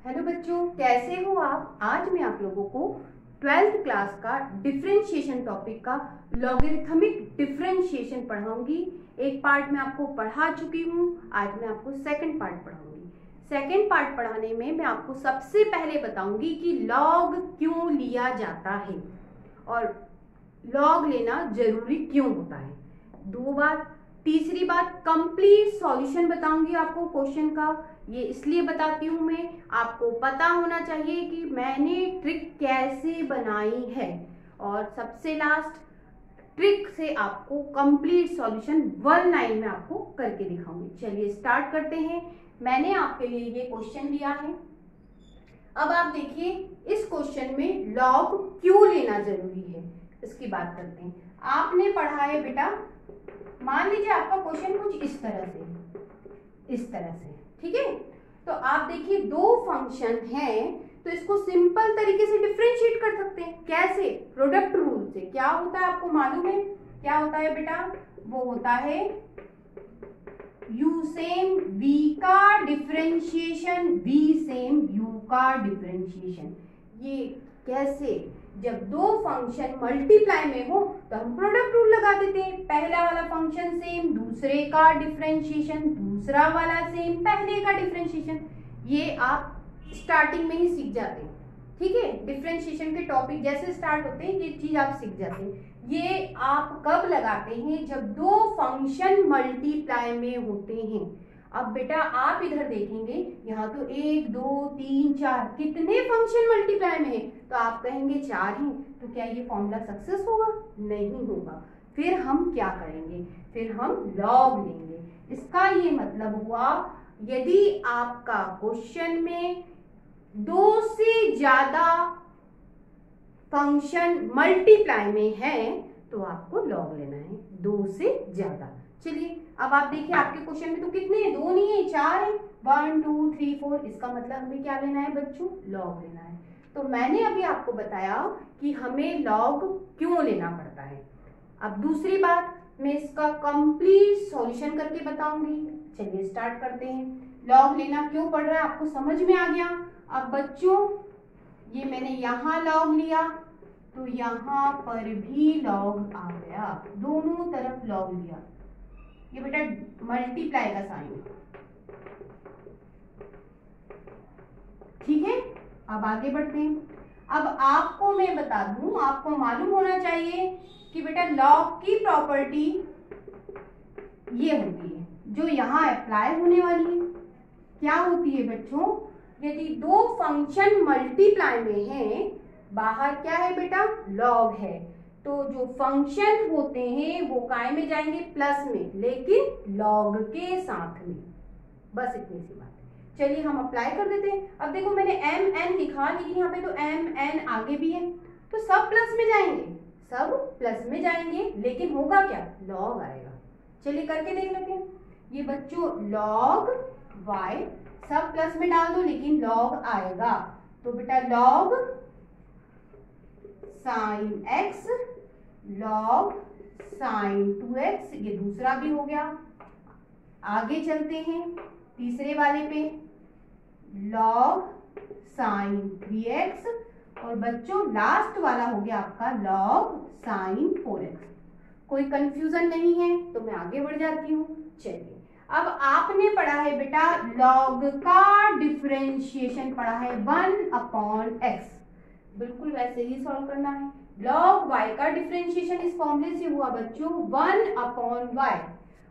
Hello बच्चों, कैसे हो आप। आज मैं आप लोगों को 12th क्लास का डिफरेंशिएशन टॉपिक का लॉगरिथमिक डिफरेंशिएशन पढ़ाऊंगी। एक पार्ट मैं आपको पढ़ा चुकी हूँ, आज मैं आपको सेकंड पार्ट पढ़ाऊंगी। सेकंड पार्ट पढ़ाने में मैं आपको सबसे पहले बताऊंगी कि लॉग क्यों लिया जाता है और लॉग लेना जरूरी क्यों होता है। दो बात। तीसरी बात, कंप्लीट सॉल्यूशन बताऊंगी आपको क्वेश्चन का। ये इसलिए बताती हूँ मैं, आपको पता होना चाहिए कि मैंने ट्रिक कैसे बनाई है। और सबसे लास्ट, ट्रिक से आपको कंप्लीट सॉल्यूशन 1 लाइन में आपको करके दिखाऊंगी। चलिए स्टार्ट करते हैं। मैंने आपके लिए ये क्वेश्चन लिया है। अब आप देखिए, इस क्वेश्चन में लॉग क्यों लेना जरूरी है इसकी बात करते हैं। आपने पढ़ा है बेटा, मान लीजिए आपका क्वेश्चन कुछ इस तरह से, ठीक है। तो आप देखिए, दो फंक्शन हैं तो इसको सिंपल तरीके से डिफरेंशिएट कर सकते हैं। कैसे? प्रोडक्ट रूल से। क्या होता है आपको मालूम है? क्या होता है बेटा? वो होता है u सेम v का डिफरेंशिएशन, v सेम u का डिफरेंशिएशन। ये कैसे? जब दो फंक्शन मल्टीप्लाई में हो तो हम प्रोडक्ट रूल लगा देते हैं। पहला वाला फंक्शन सेम, दूसरे का डिफरेंशिएशन, दूसरा वाला सेम, पहले का डिफरेंशिएशन। ये आप स्टार्टिंग में ही सीख जाते हैं, ठीक है। डिफरेंशिएशन के टॉपिक जैसे स्टार्ट होते हैं ये चीज आप सीख जाते हैं। ये आप कब लगाते हैं? जब दो फंक्शन मल्टीप्लाई में होते हैं। अब बेटा आप इधर देखेंगे, यहाँ तो 1 2 3 4 कितने फंक्शन मल्टीप्लाई में है, तो आप कहेंगे 4 हैं। तो क्या ये फॉर्मूला सक्सेस होगा? नहीं होगा। फिर हम क्या करेंगे? फिर हम लॉग लेंगे। इसका ये मतलब हुआ, यदि आपका क्वेश्चन में 2 से ज्यादा फंक्शन मल्टीप्लाई में है तो आपको लॉग लेना है, 2 से ज्यादा। चलिए अब आप देखिए, आपके क्वेश्चन में तो कितने हैं? 2 नहीं है, 4 है। 1 2 3 4। इसका मतलब हमें क्या लेना है बच्चों? लॉग लेना है। तो मैंने अभी आपको बताया कि हमें लॉग क्यों लेना पड़ता है। अब दूसरी बात, मैं इसका कंप्लीट सॉल्यूशन करके बताऊंगी। चलिए स्टार्ट करते हैं। लॉग लेना क्यों पड़ रहा है आपको समझ में आ गया। अब बच्चों, ये मैंने यहाँ लॉग लिया तो यहाँ पर भी लॉग आ गया, दोनों तरफ लॉग लिया। ये बेटा मल्टीप्लाई का साइन, ठीक है। अब आगे बढ़ते हैं। अब आपको मैं बता दूं, आपको मालूम होना चाहिए कि बेटा लॉग की प्रॉपर्टी ये होती है जो यहाँ अप्लाई होने वाली है। क्या होती है बच्चों? यदि दो फंक्शन मल्टीप्लाई में हैं, बाहर क्या है बेटा? लॉग है। तो जो फंक्शन होते हैं वो काय में जाएंगे? प्लस में, लेकिन लॉग के साथ में। बस इतनी सी बात है। चलिए हम अप्लाई कर देते हैं। अब देखो, मैंने एम एन लिखा, लेकिन यहाँ पे तो एम एन आगे भी है, तो सब प्लस में जाएंगे, सब प्लस में जाएंगे, लेकिन होगा क्या? लॉग आएगा। चलिए करके देख लेते हैं। ये बच्चों लॉग y, सब प्लस में डाल दो लेकिन लॉग आएगा। तो बेटा log sign x, log sign 2x, ये दूसरा भी हो गया। आगे चलते हैं तीसरे वाले पे, लॉग साइन 3x, और बच्चों लास्ट वाला हो गया आपका लॉग साइन 4x। कोई कंफ्यूजन नहीं है तो मैं आगे बढ़ जाती हूँ। चलिए अब आपने पढ़ा है बेटा लॉग का डिफरेंशिएशन पढ़ा है 1/x, बिल्कुल वैसे ही सॉल्व करना है। लॉग y का डिफरेंशिएशन इस फॉर्मूले से हुआ बच्चों 1/y,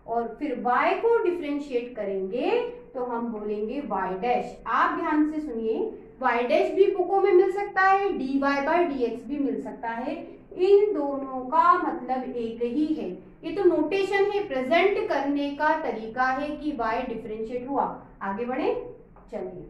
और फिर y को डिफरेंशिएट करेंगे तो हम बोलेंगे y डैश। आप ध्यान से सुनिए, y डैश भी बुकों में मिल सकता है, dy/dx भी मिल सकता है। इन दोनों का मतलब एक ही है। ये तो नोटेशन है, प्रेजेंट करने का तरीका है कि y डिफरेंशिएट हुआ। आगे बढ़े। चलिए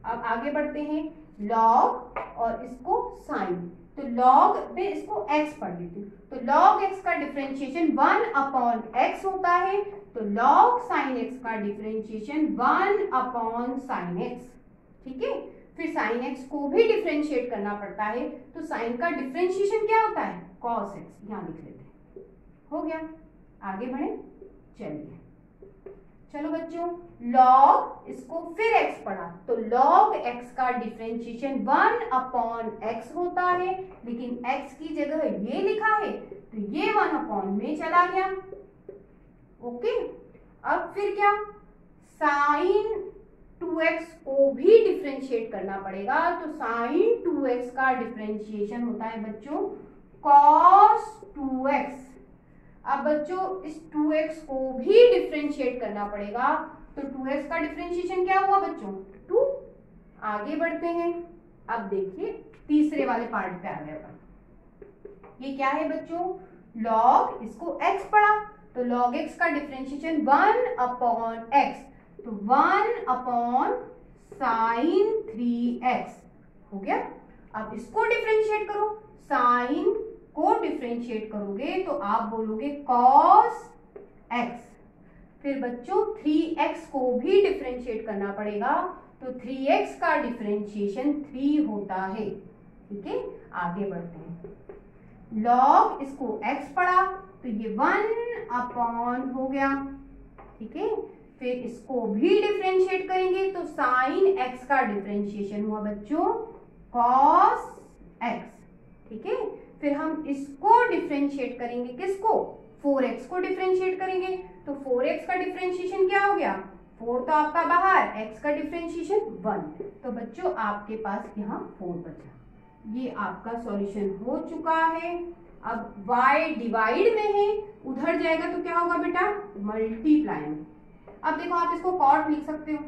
अब आगे बढ़ते हैं। लॉग और इसको साइन, तो लॉग पे इसको x पढ़ लेती हूँ। तो लॉग x का डिफरेंशिएशन 1/x होता है, तो लॉग साइन x का डिफरेंशिएशन 1/sin x, ठीक है। फिर साइन x को भी डिफरेंशिएट करना पड़ता है, तो साइन का डिफरेंशिएशन क्या होता है? cos x। यहाँ लिख लेते हैं, हो गया। आगे बढ़े। चलिए चलो बच्चों, log इसको फिर x पढ़ा तो log x का डिफरेंशिएशन 1/x होता है, लेकिन x की जगह ये लिखा है तो ये 1 में चला गया। ओके, अब फिर क्या, sin 2x को भी डिफरेंशिएट करना पड़ेगा, तो sin 2x का डिफरेंशिएशन होता है बच्चों cos 2x। अब बच्चों इस 2x को भी डिफरेंशिएट करना पड़ेगा, तो 2x का डिफरेंशिएशन क्या हुआ बच्चों 2। आगे बढ़ते हैं, अब देखिए तीसरे वाले पार्ट पे आ गए अपन। ये क्या है बच्चों, log इसको x पढ़ा तो log x का डिफरेंशिएशन 1/x, तो 1/sin 3x हो गया। अब इसको डिफरेंशिएट करो, साइन को डिफरेंशिएट करोगे तो आप बोलोगे cos x। फिर बच्चों 3x को भी डिफरेंशिएट करना पड़ेगा, तो 3x का डिफरेंशिएशन 3 होता है। ठीक है, आगे बढ़ते हैं। log इसको x पढ़ा तो ये 1 हो गया। ठीक है, फिर इसको भी डिफरेंशिएट करेंगे तो साइन x का डिफरेंशिएशन हुआ बच्चों cos x। ठीक है, फिर हम इसको डिफरेंशिएट करेंगे, किसको, 4x को डिफरेंशिएट करेंगे, तो 4x का डिफरेंशिएशन क्या हो गया, 4 तो आपका बाहर, x का डिफरेंशिएशन 1, तो बच्चों आपके पास यहाँ 4 बचा। ये आपका सॉल्यूशन हो चुका है। अब y डिवाइड में है, उधर जाएगा तो क्या होगा बेटा, मल्टीप्लाई में। अब देखो आप इसको कॉट लिख सकते हो,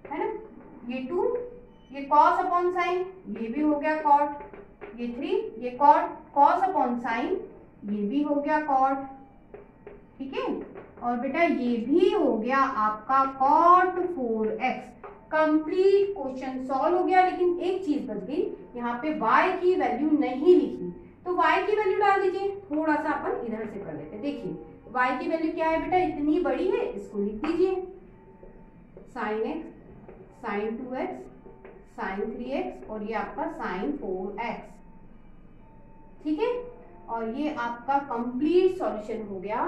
है ना, ये 2, ये cos अपॉन साइन, ये भी हो गया कॉट, ये 3, ये कॉट, cos अपॉन साइन, ये भी हो गया कॉट। ठीक है, और बेटा ये भी हो गया आपका cot 4x। Complete question solve हो गया, लेकिन एक चीज बच गई, यहाँ पे y की वैल्यू नहीं लिखी, तो y की वैल्यू डाल दीजिए। थोड़ा सा अपन इधर से कर लेते, देखिए y की वैल्यू क्या है बेटा, इतनी बड़ी है, इसको लिख दीजिए sin x, sin 2x, sin 3x और ये आपका sin 4x। ठीक है, और ये आपका कंप्लीट सॉल्यूशन हो गया।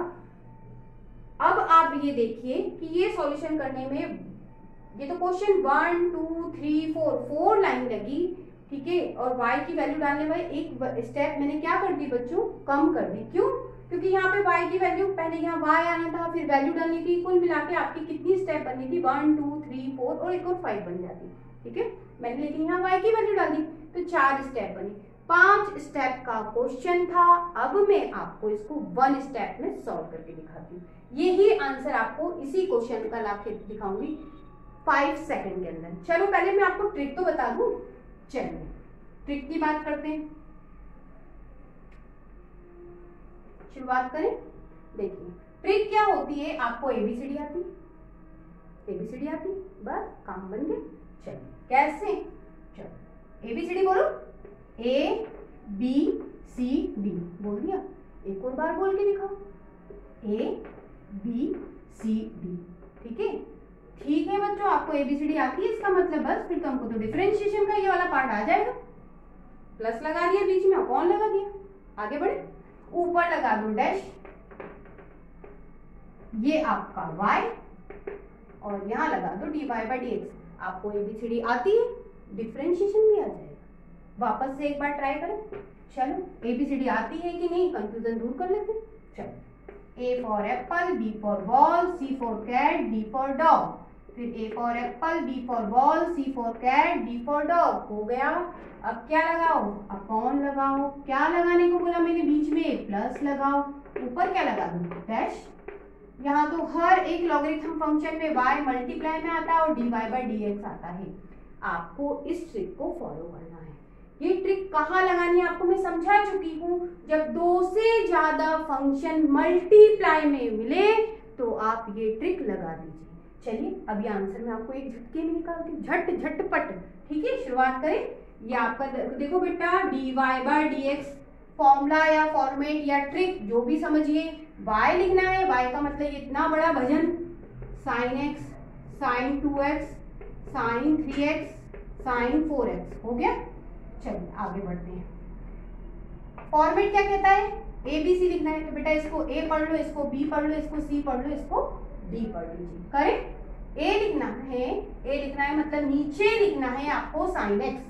अब आप ये देखिए कि ये सॉल्यूशन करने में ये तो क्वेश्चन 1 2 3 4 लाइन लगी। ठीक है, और y की वैल्यू डालने में एक स्टेप मैंने क्या कर दी बच्चों, कम कर दी। क्यों, क्योंकि यहाँ पे y की वैल्यू पहले यहाँ y आना था, फिर वैल्यू डालने की, कुल मिला के आपकी कितनी स्टेप बननी थी, 1 2 3 4 और एक और 5 बन जाती। ठीक है, मैंने लेकिन यहाँ y की वैल्यू डाल दी तो 4 स्टेप बनी। 5 स्टेप का क्वेश्चन था। अब मैं आपको इसको 1 स्टेप में सॉल्व करके दिखाती हूँ। यही आंसर आपको इसी क्वेश्चन का ला के दिखाऊंगी 5 सेकंड के अंदर। चलो पहले मैं आपको ट्रिक तो बता दूं। चलिए ट्रिक की बात करते हैं, शुरुआत करें। देखिए ट्रिक क्या होती है, आपको एबीसीडी आती, एबीसीडी आती, बस काम बन गया। चलिए कैसे, चलो एबीसीडी बोलो, ए बी सी डी बोल दिया, एक और बार बोल के दिखाओ, ए बी सी डी। ठीक है, ठीक है बच्चों, आपको एबीसीडी आती है, इसका मतलब बस फिर तो हमको तो डिफरेंशिएशन का ये वाला पार्ट आ जाएगा। प्लस लगा दिया, बीच में अपॉन लगा दिया, आगे बढ़े, ऊपर लगा दो डैश, ये आपका y और यहाँ लगा दो dy बाई डी एक्स। आपको एबीसीडी आती है, डिफरेंशिएशन भी आ जाएगा। वापस से एक बार ट्राई करें। चलो एबीसीडी आती है कि नहीं, कंफ्यूजन दूर कर लेते। चलो A for apple, B for ball, C for cat, D for dog, फिर A for apple, B for ball, C for cat, D for dog हो गया। अब क्या लगाओ, अपॉन लगाओ। क्या लगाने को बोला मैंने, बीच में प्लस लगाओ, ऊपर क्या लगा दूं, डैश। यहाँ तो हर एक लॉगरिथम फंक्शन में y मल्टीप्लाई में आता है और dy बाई डी एक्स आता है। आपको इस ट्रिक को फॉलो करना है। ये ट्रिक कहाँ लगानी है आपको मैं समझा चुकी हूँ। जब 2 से ज्यादा फंक्शन मल्टीप्लाई में मिले तो आप ये ट्रिक लगा दीजिए। चलिए अभी आंसर मैं आपको एक झटके में निकालती हूँ, झटपट। ठीक है, शुरुआत करें। ये आपका देखो बेटा, D Y by D X formula या फॉर्मेट या ट्रिक जो भी समझिए, y लिखना है, y का मतलब इतना बड़ा भजन, sin x, sin 2x, sin 3x, sin 4x हो गया। चलिए आगे बढ़ते हैं। फॉर्मेट क्या कहता है, ABC लिखना है, तो बेटा इसको A पढ़ लो, इसको B पढ़ लो, इसको C पढ़ लो, इसको डी पढ़ लीजिए। करेक्ट। ए लिखना है मतलब नीचे लिखना है आपको साइन एक्स,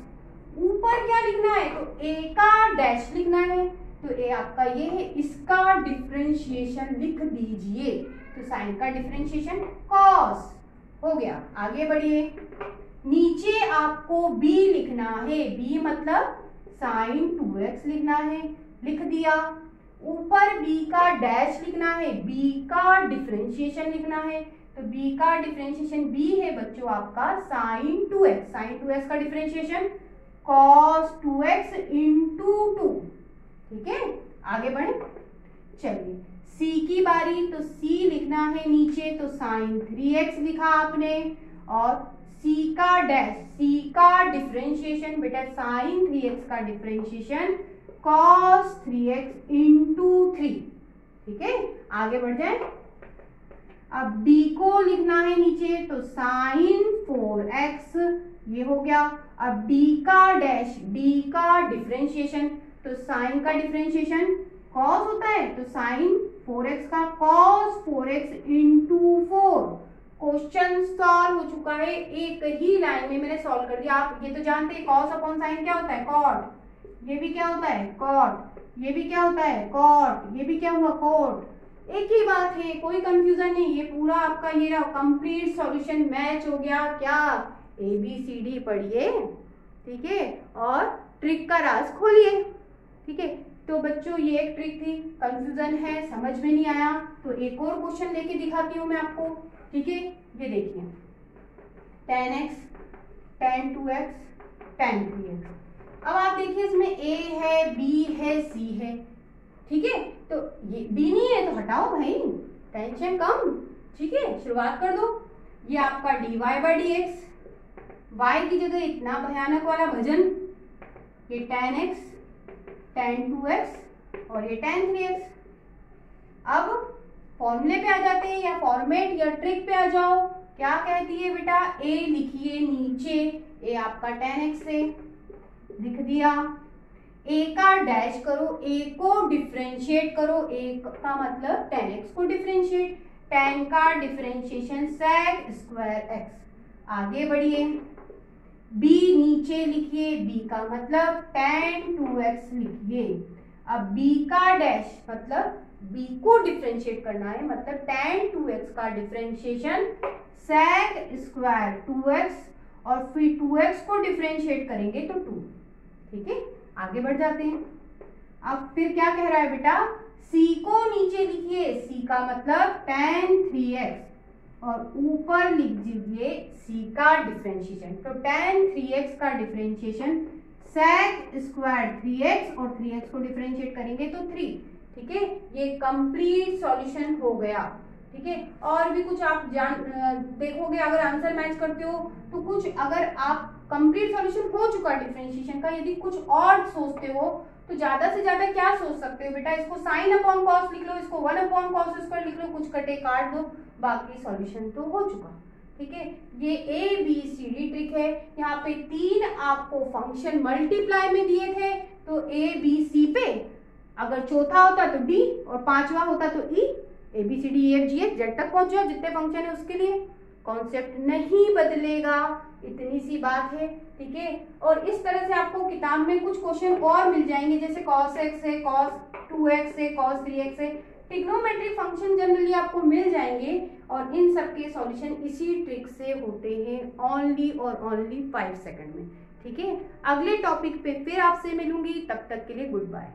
ऊपर क्या लिखना है तो ए का डैश लिखना है, तो ए आपका ये है, इसका डिफरेंशिएशन लिख दीजिए, तो साइन का डिफरेंशिएशन कॉस हो गया। आगे बढ़िए, नीचे आपको बी लिखना है, बी मतलब साइन 2x लिखना है, लिख दिया। ऊपर बी का डैश लिखना है, बी का डिफरेंशिएशन लिखना है, तो b का डिफरेंशिएशन b है बच्चों आपका साइन 2x, साइन 2x का डिफरेंशिएशन cos 2x इंटू 2। ठीक है, आगे बढ़े। चलिए c की बारी, तो c लिखना है नीचे, तो साइन 3x लिखा आपने, और c का डैश, c का डिफरेंशिएशन बेटा साइन 3x का डिफरेंशिएशन cos 3x इंटू 3। ठीक है, आगे बढ़ जाए। अब d को लिखना है नीचे, तो साइन 4x ये हो गया। अब d का डैश, d का डिफरेंशिएशन, तो साइन का डिफरेंशिएशन cos होता है, तो साइन 4x का cos 4x into 4। Question solve हो चुका है, एक ही लाइन में मैंने सॉल्व कर दिया। आप ये तो जानते हैं cos अपॉन साइन क्या होता है, कॉट, ये भी क्या होता है कॉट, ये भी क्या होता है कॉट, ये भी क्या हुआ कॉट, एक ही बात है, कोई कंफ्यूजन नहीं। ये पूरा आपका ये रहा कंप्लीट सॉल्यूशन मैच हो गया। क्या ABCD पढ़िए, ठीक है, और ट्रिक का राज खोलिए। ठीक है, तो बच्चों ये एक ट्रिक थी, कंफ्यूजन है, समझ में नहीं आया तो एक और क्वेश्चन लेके दिखाती हूँ मैं आपको। ठीक है, ये देखिए tan x, tan 2x, tan 3x। अब आप देखिए इसमें a है, b है, c है। ठीक है, तो ये b नहीं है तो हटाओ भाई, टेंशन कम। ठीक है, शुरुआत कर दो। ये आपका dy/dx, y की जगह इतना भयानक वाला भजन, ये tan x, tan 2x और ये tan 3x। अब फॉर्मूले पे आ जाते हैं, या फॉर्मेट या ट्रिक पे आ जाओ। क्या कहती है बेटा, a लिखिए नीचे, a आपका tan x है, लिख दिया। a का डैश करो, a को डिफरेंशिएट करो, a का मतलब tan x को डिफरेंशिएट, tan का डिफरेंशिएशन sec स्क्वायर x। आगे बढ़िए, b नीचे लिखिए, b का मतलब tan 2x लिखिए। अब b का डैश मतलब b को डिफरेंशिएट करना है, मतलब tan 2x का डिफरेंशिएशन sec स्क्वायर 2x, और फिर 2x को डिफरेंशिएट करेंगे तो 2। ठीक है, आगे बढ़ जाते हैं। अब फिर क्या कह रहा है बेटा, c को नीचे लिखिए, c का मतलब tan 3x, और ऊपर लिख दीजिए c का डिफरेंशिएशन, तो tan 3x का डिफरेंशिएशन sec स्क्वायर 3x, और 3x को डिफरेंशिएट करेंगे तो 3। ठीक है, ये कंप्लीट सॉल्यूशन हो गया। ठीक है, और भी कुछ आप देखोगे, अगर आंसर मैच करते हो तो कुछ, अगर आप कंप्लीट सॉल्यूशन हो चुका डिफरेंशिएशन का, यदि कुछ और सोचते हो तो ज्यादा से ज्यादा क्या सोच सकते हो बेटा, इसको साइन अपॉन कॉस लिख लो, इसको 1 अपॉन कॉस स्क्वायर लिख लो, कुछ कटे काट दो, बाकी सॉल्यूशन तो हो चुका। ठीक है, ये ABCD ट्रिक है। यहाँ पे 3 आपको फंक्शन मल्टीप्लाई में दिए थे, तो ABC पे अगर चौथा होता तो D और पांचवा होता तो E, ABCDEFGH जेड तक पहुंच जाओ, जितने फंक्शन है उसके लिए। कॉन्सेप्ट नहीं बदलेगा, इतनी सी बात है। ठीक है, और इस तरह से आपको किताब में कुछ क्वेश्चन और मिल जाएंगे, जैसे cos x है, cos 2x है, cos 3x है, ट्रिग्नोमेट्रिक फंक्शन जनरली आपको मिल जाएंगे, और इन सब के सॉल्यूशन इसी ट्रिक से होते हैं, ओनली और ओनली 5 सेकंड में। ठीक है, अगले टॉपिक पे फिर आपसे मिलूंगी, तब तक के लिए गुड बाय।